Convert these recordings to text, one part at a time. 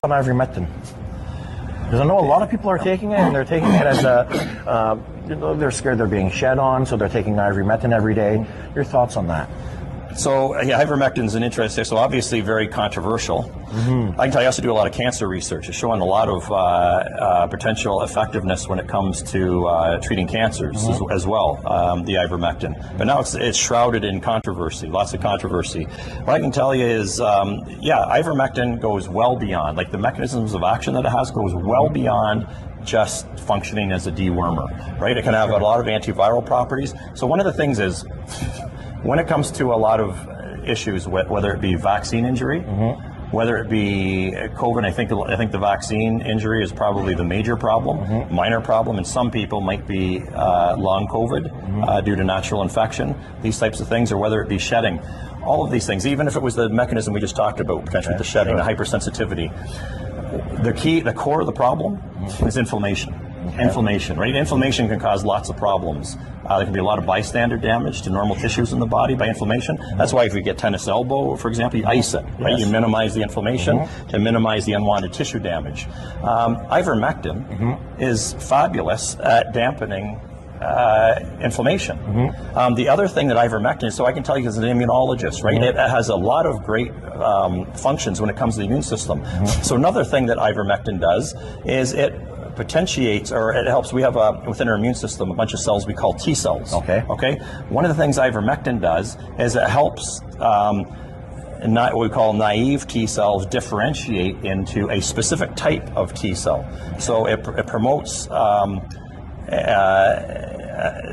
on ivermectin? Because I know a lot of people are taking it, and they're taking it as a, they're scared they're being shed on, so they're taking ivermectin every day. Your thoughts on that? So, yeah, ivermectin is an interesting, so obviously very controversial. I can tell you, I also do a lot of cancer research. It's showing a lot of potential effectiveness when it comes to treating cancers as well, the ivermectin. But now it's shrouded in controversy, lots of controversy. What I can tell you is, yeah, ivermectin goes well beyond, like the mechanisms of action that it has goes well beyond just functioning as a dewormer, right? It can have a lot of antiviral properties. So one of the things is, when it comes to a lot of issues, whether it be vaccine injury, whether it be COVID, I think the vaccine injury is probably the major problem. Minor problem in some people might be long COVID due to natural infection, these types of things, or whether it be shedding. All of these things, even if it was the mechanism we just talked about, potentially the shedding, the hypersensitivity, the core of the problem is inflammation. Inflammation, right? Inflammation can cause lots of problems. There can be a lot of bystander damage to normal tissues in the body by inflammation. That's why if you get tennis elbow, for example, you ice it, right? You minimize the inflammation to minimize the unwanted tissue damage. Ivermectin is fabulous at dampening inflammation. The other thing that ivermectin is, so I can tell you as an immunologist, right, it has a lot of great functions when it comes to the immune system. So another thing that ivermectin does is it potentiates, or it helps. We have within our immune system a bunch of cells we call T cells. Okay. One of the things ivermectin does is it helps what we call naive T cells differentiate into a specific type of T cell. So it promotes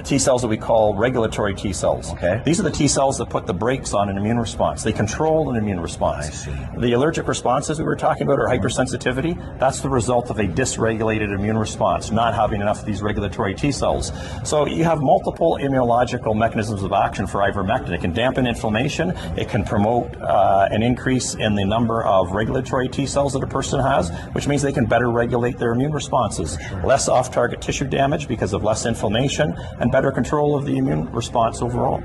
T cells that we call regulatory T cells. These are the T cells that put the brakes on an immune response. They control an immune response. I see. The allergic responses we were talking about, or hypersensitivity, that's the result of a dysregulated immune response, not having enough of these regulatory T cells. So you have multiple immunological mechanisms of action for ivermectin. It can dampen inflammation. It can promote an increase in the number of regulatory T cells that a person has, which means they can better regulate their immune responses. Less off-target tissue damage because of less inflammation, and better control of the immune response overall.